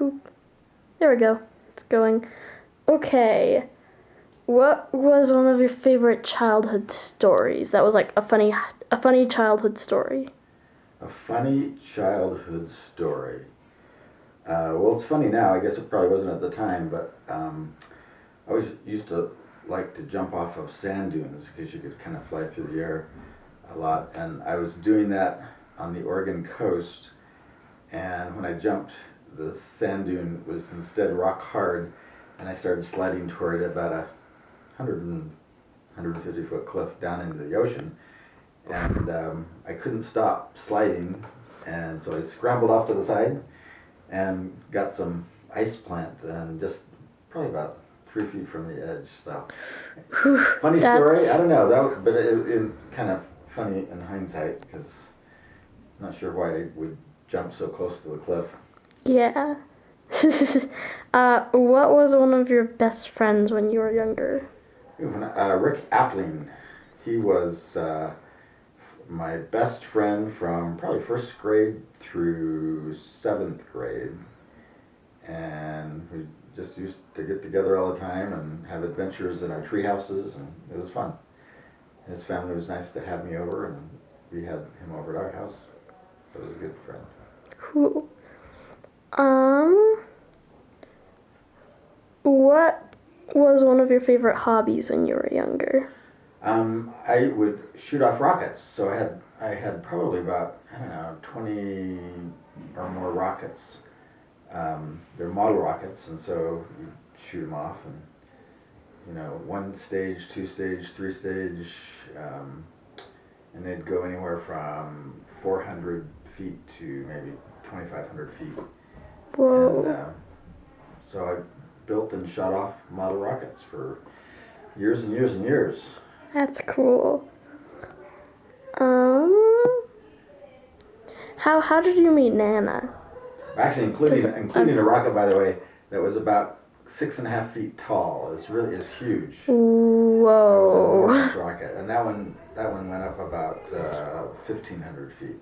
Poop. There we go. It's going. Okay. What was one of your favorite childhood stories? That was like a funny childhood story. A funny childhood story. Well, it's funny now. I guess it probably wasn't at the time, but I always used to like to jump off of sand dunes because you could kind of fly through the air a lot. And I was doing that on the Oregon coast. And when I jumped, the sand dune was instead rock hard, and I started sliding toward about a 150-foot cliff down into the ocean. And I couldn't stop sliding, and so I scrambled off to the side and got some ice plant, and just probably about 3 feet from the edge. So funny story. I don't know but it kind of funny in hindsight because I'm not sure why I would jump so close to the cliff. Yeah. What was one of your best friends when you were younger? Rick Appling. He was my best friend from probably first grade through seventh grade, and we just used to get together all the time and have adventures in our tree houses, and it was fun. His family was nice to have me over, and we had him over at our house, so it was a good friend. Cool. What was one of your favorite hobbies when you were younger? I would shoot off rockets. So I had probably about 20 or more rockets. They're model rockets, and so you shoot them off, and 1 stage, 2 stage, 3 stage, and they'd go anywhere from 400 feet to maybe 2,500 feet. Whoa. And so I built and shot off model rockets for years and years and years. That's cool. How did you meet Nana? Actually, including a rocket, by the way, that was about 6.5 feet tall. It was huge. Whoa. It was an enormous rocket, and that one went up about 1,500 feet.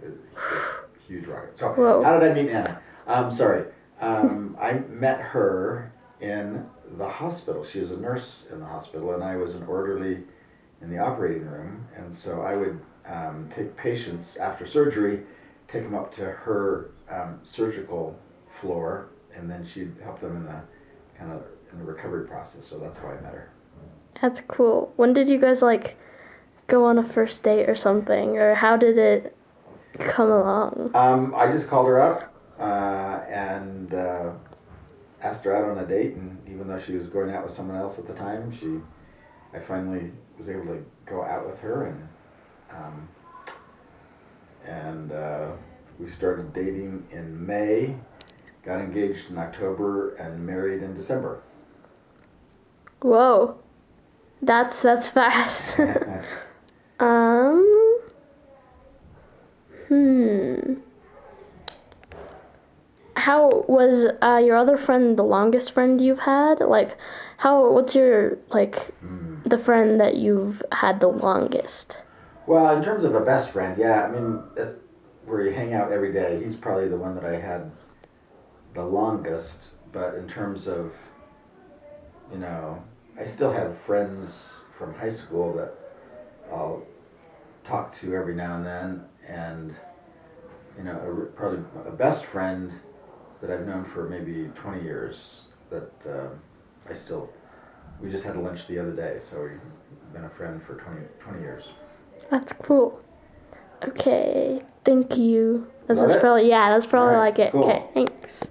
It was a huge rocket. So Whoa. how did I meet Nana? I met her in the hospital. She was a nurse in the hospital, and I was an orderly in the operating room. And so I would take patients after surgery, take them up to her surgical floor, and then she'd help them in the recovery process. So that's how I met her. That's cool. When did you guys go on a first date or something, or how did it come along? I just called her up and asked her out on a date, and even though she was going out with someone else at the time, I finally was able to go out with her, and we started dating in May, got engaged in October, and married in December. Whoa, that's fast. How was your other friend the longest friend you've had? What's your the friend that you've had the longest? Well, in terms of a best friend, yeah, I mean, that's where you hang out every day. He's probably the one that I had the longest, but in terms of, I still have friends from high school that I'll talk to every now and then, and, probably a best friend that I've known for maybe 20 years that we just had lunch the other day, so we've been a friend for 20 years. That's cool. Okay, thank you. That's probably All right. it. Cool. Okay, thanks.